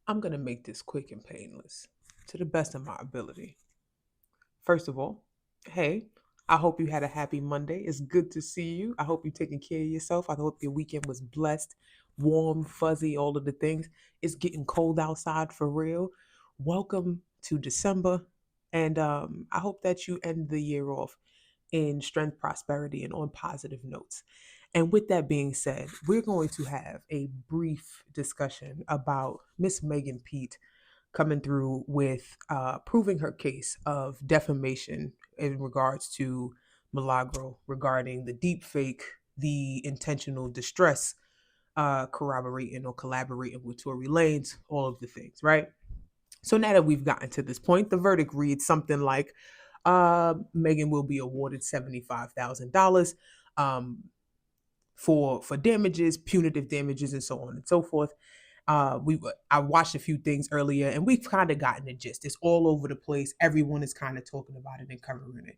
I'm going to make this quick and painless to the best of my ability. First of all, hey, I hope you had a happy Monday. It's good to see you. I hope you're taking care of yourself. I hope your weekend was blessed, warm, fuzzy, all of the things. It's getting cold outside for real. Welcome to December. And I hope that you end the year off in strength, prosperity, and on positive notes. And with that being said, we're going to have a brief discussion about Miss Megan Pete coming through with proving her case of defamation in regards to Milagro regarding the deep fake, the intentional distress, corroborating or collaborating with Tory Lanez, all of the things, right? So now that we've gotten to this point, the verdict reads something like Megan will be awarded $75,000 for damages, punitive damages, and so on and so forth. I watched a few things earlier, and we've kind of gotten the gist. It's all over the place. Everyone is kind of talking about it and covering it.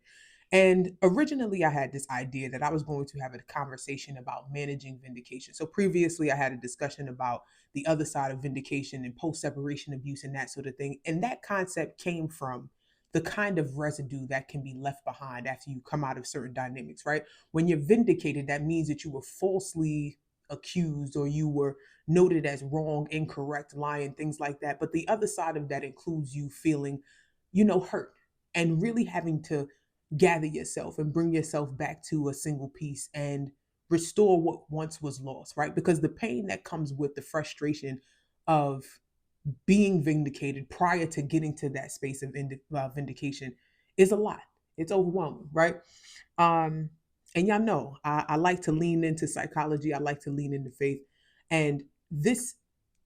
And originally, I had this idea that I was going to have a conversation about managing vindication. So previously, I had a discussion about the other side of vindication and post-separation abuse and that sort of thing. And that concept came from the kind of residue that can be left behind after you come out of certain dynamics, right? When you're vindicated, that means that you were falsely accused or you were noted as wrong, incorrect, lying, things like that. But the other side of that includes you feeling, hurt and really having to gather yourself and bring yourself back to a single piece and restore what once was lost, right? Because the pain that comes with the frustration of being vindicated prior to getting to that space of vindication is a lot. It's overwhelming, right? And y'all know I like to lean into psychology. I like to lean into faith. And this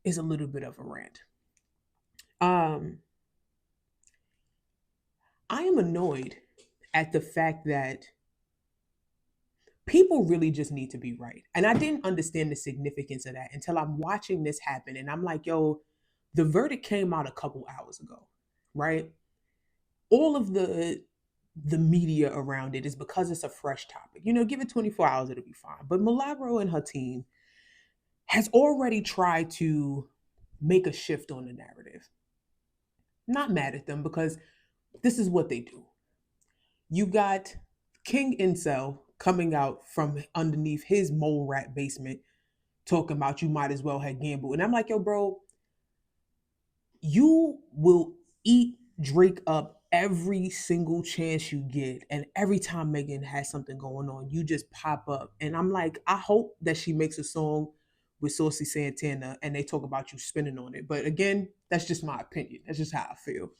is a little bit of a rant. I am annoyed at the fact that people really just need to be right. And I didn't understand the significance of that until I'm watching this happen. And I'm like, yo, the verdict came out a couple hours ago, right? All of the media around it is because it's a fresh topic. Give it 24 hours, it'll be fine. But Milagro and her team has already tried to make a shift on the narrative. Not mad at them because this is what they do. You got King Incel coming out from underneath his mole rat basement talking about you might as well have gambled. And I'm like, yo, bro, you will eat Drake up every single chance you get. And every time Megan has something going on, you just pop up. And I'm like, I hope that she makes a song with Saucy Santana and they talk about you spinning on it. But again, that's just my opinion. That's just how I feel.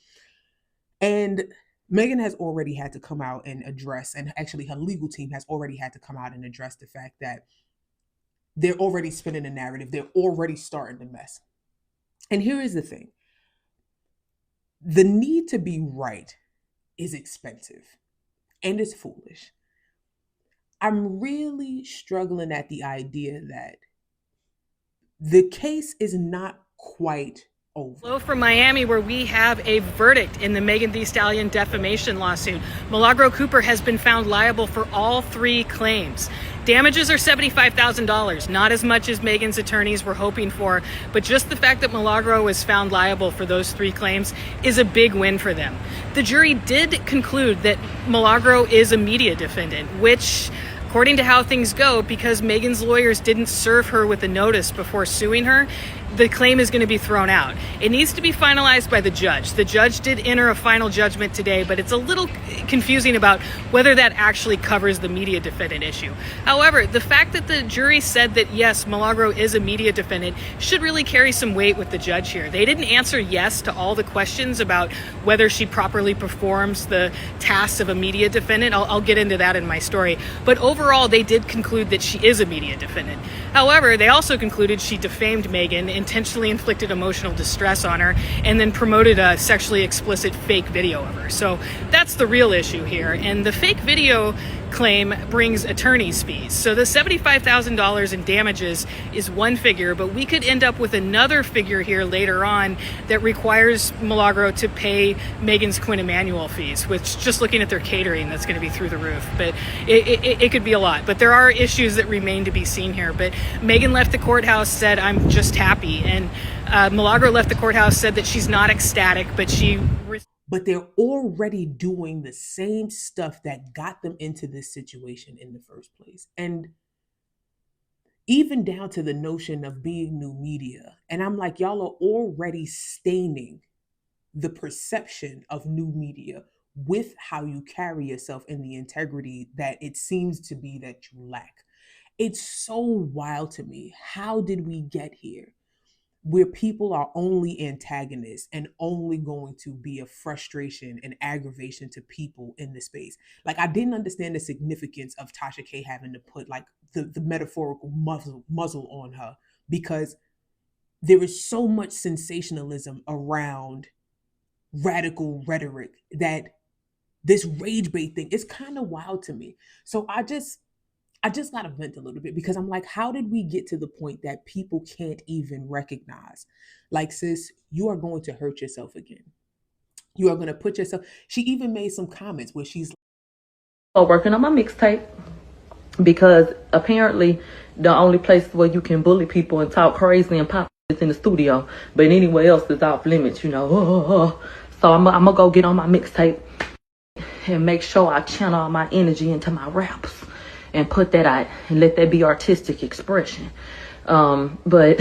And Megan has already had to come out and address, and actually her legal team has already had to come out and address the fact that they're already spinning the narrative. They're already starting the mess. And here is the thing. The need to be right is expensive and it's foolish. I'm really struggling at the idea that the case is not quite over. Hello from Miami, where we have a verdict in the Megan Thee Stallion defamation lawsuit. Milagro Cooper has been found liable for all three claims. Damages are $75,000, not as much as Megan's attorneys were hoping for, but just the fact that Milagro was found liable for those three claims is a big win for them. The jury did conclude that Milagro is a media defendant, which, according to how things go, because Megan's lawyers didn't serve her with a notice before suing her, the claim is going to be thrown out. It needs to be finalized by the judge. The judge did enter a final judgment today, but it's a little confusing about whether that actually covers the media defendant issue. However, the fact that the jury said that yes, Milagro is a media defendant should really carry some weight with the judge here. They didn't answer yes to all the questions about whether she properly performs the tasks of a media defendant. I'll get into that in my story. But overall, they did conclude that she is a media defendant. However, they also concluded she defamed Megan, intentionally inflicted emotional distress on her, and then promoted a sexually explicit fake video of her. So that's the real issue here. And the fake video claim brings attorney's fees. So the $75,000 in damages is one figure, but we could end up with another figure here later on that requires Milagro to pay Megan's Quinn Emanuel fees, which, just looking at their catering, that's going to be through the roof. But it could be a lot. But there are issues that remain to be seen here. But Megan left the courthouse, said, "I'm just happy." And Milagro left the courthouse, said that she's not ecstatic, but but they're already doing the same stuff that got them into this situation in the first place. And even down to the notion of being new media. And I'm like, y'all are already staining the perception of new media with how you carry yourself and the integrity that it seems to be that you lack. It's so wild to me. How did we get here? Where people are only antagonists and only going to be a frustration and aggravation to people in the space. Like, I didn't understand the significance of Tasha K having to put like the metaphorical muzzle on her, because there is so much sensationalism around radical rhetoric that this rage bait thing is kind of wild to me. So I just got to vent a little bit, because I'm like, how did we get to the point that people can't even recognize, like, sis, you are going to hurt yourself again. You are going to put yourself. She even made some comments where she's working on my mixtape, because apparently the only place where you can bully people and talk crazy and pop is in the studio, but anywhere else is off limits, you know. So I'm gonna go get on my mixtape and make sure I channel all my energy into my raps and put that out and let that be artistic expression. But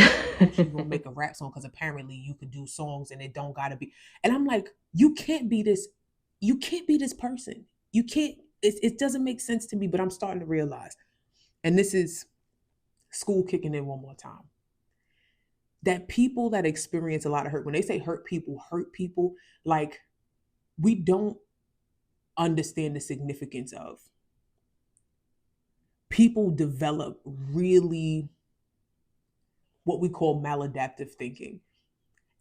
she's gonna make a rap song because apparently you could do songs and it don't gotta be. And I'm like, you can't be this. You can't be this person. You can't. It doesn't make sense to me. But I'm starting to realize, and this is school kicking in one more time, that people that experience a lot of hurt, when they say hurt people, like, we don't understand the significance of. People develop really what we call maladaptive thinking,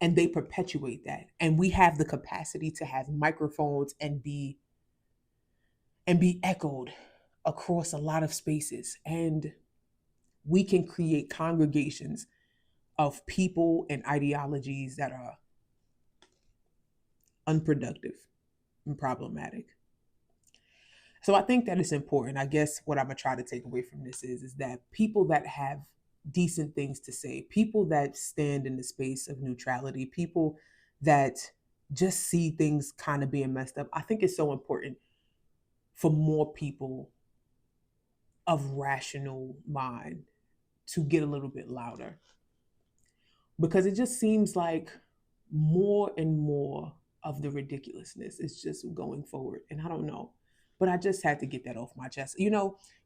and they perpetuate that. And we have the capacity to have microphones and be echoed across a lot of spaces, and we can create congregations of people and ideologies that are unproductive and problematic. So I think that it's important. I guess what I'm gonna try to take away from this is that people that have decent things to say, people that stand in the space of neutrality, people that just see things kind of being messed up, I think it's so important for more people of rational mind to get a little bit louder, because it just seems like more and more of the ridiculousness is just going forward. And I don't know, but I just had to get that off my chest.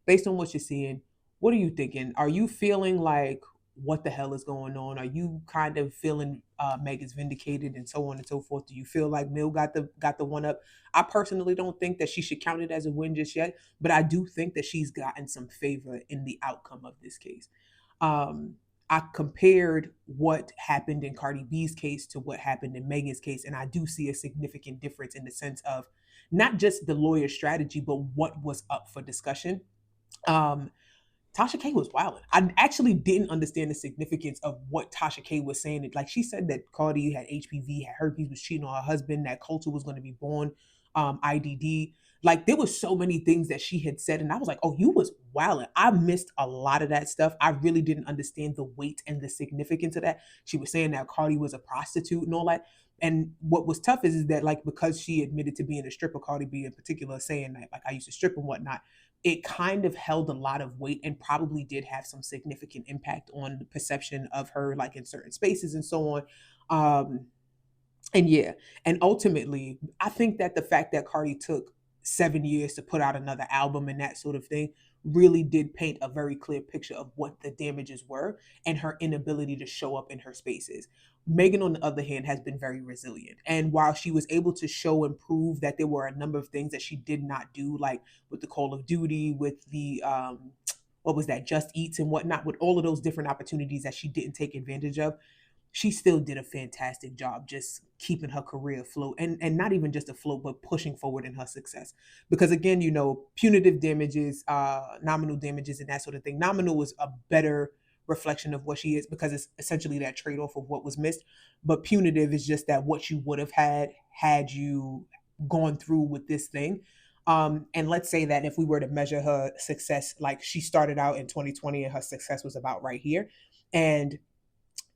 Based on what you're seeing, what are you thinking? Are you feeling like, what the hell is going on? Are you kind of feeling Meg is vindicated and so on and so forth? Do you feel like Mill got the one up? I personally don't think that she should count it as a win just yet, but I do think that she's gotten some favor in the outcome of this case. I compared what happened in Cardi B's case to what happened in Megan's case, and I do see a significant difference in the sense of not just the lawyer strategy, but what was up for discussion. Tasha K was wilding. I actually didn't understand the significance of what Tasha K was saying. Like, she said that Cardi had HPV, had herpes, was cheating on her husband, that Culture was going to be born IDD. Like, there was so many things that she had said, and I was like, oh, you was wilding. I missed a lot of that stuff. I really didn't understand the weight and the significance of that. She was saying that Cardi was a prostitute and all that. And what was tough is that, like, because she admitted to being a stripper, Cardi B in particular, saying that, like, I used to strip and whatnot, it kind of held a lot of weight and probably did have some significant impact on the perception of her, like, in certain spaces and so on. And yeah, and ultimately, I think that the fact that Cardi took 7 years to put out another album and that sort of thing really did paint a very clear picture of what the damages were and her inability to show up in her spaces. Megan, on the other hand, has been very resilient. And while she was able to show and prove that there were a number of things that she did not do, like with the Call of Duty, with the what was that, Just Eats and whatnot, with all of those different opportunities that she didn't take advantage of, she still did a fantastic job just keeping her career afloat, and not even just afloat, but pushing forward in her success. Because again, punitive damages, nominal damages and that sort of thing. Nominal was a better reflection of what she is, because it's essentially that trade-off of what was missed. But punitive is just that what you would have had you gone through with this thing. And let's say that if we were to measure her success, like, she started out in 2020 and her success was about right here. And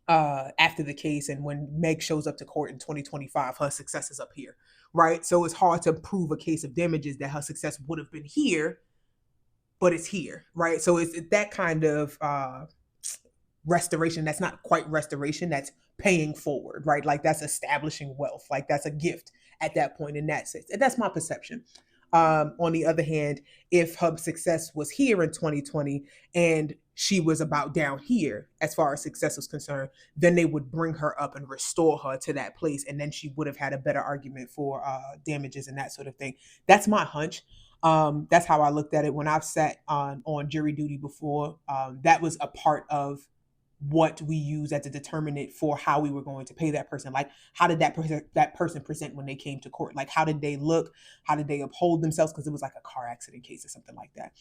after the case, and when Meg shows up to court in 2025, her success is up here, right? So it's hard to prove a case of damages that her success would have been here, but it's here, right? So it's that kind of restoration. That's not quite restoration, that's paying forward, right? Like that's establishing wealth, like that's a gift at that point in that sense. And that's my perception. On the other hand, if her success was here in 2020 and she was about down here as far as success was concerned, then they would bring her up and restore her to that place. And then she would have had a better argument for damages and that sort of thing. That's my hunch. That's how I looked at it when I've sat on jury duty before. That was a part of what we use as a determinant for how we were going to pay that person. Like, how did that person present when they came to court? Like, how did they look? How did they uphold themselves? Because it was like a car accident case or something like that.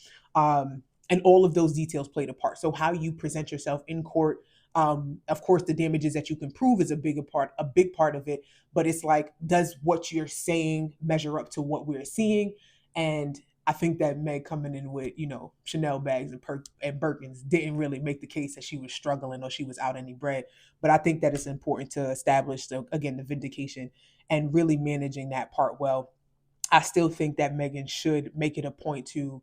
And all of those details played a part. So how you present yourself in court, of course, the damages that you can prove is a big part of it. But it's like, does what you're saying measure up to what we're seeing? And I think that Meg coming in with, Chanel bags and Birkins didn't really make the case that she was struggling or she was out any bread. But I think that it's important to establish, again, the vindication and really managing that part well. I still think that Megan should make it a point to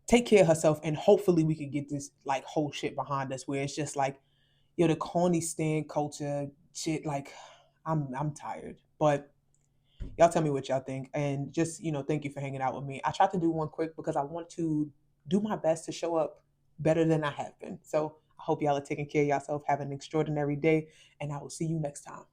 take care of herself, and hopefully we could get this like whole shit behind us where it's just like, the corny stand culture shit, like I'm tired. But y'all tell me what y'all think. And just, thank you for hanging out with me. I tried to do one quick because I want to do my best to show up better than I have been. So I hope y'all are taking care of yourself, have an extraordinary day, and I will see you next time.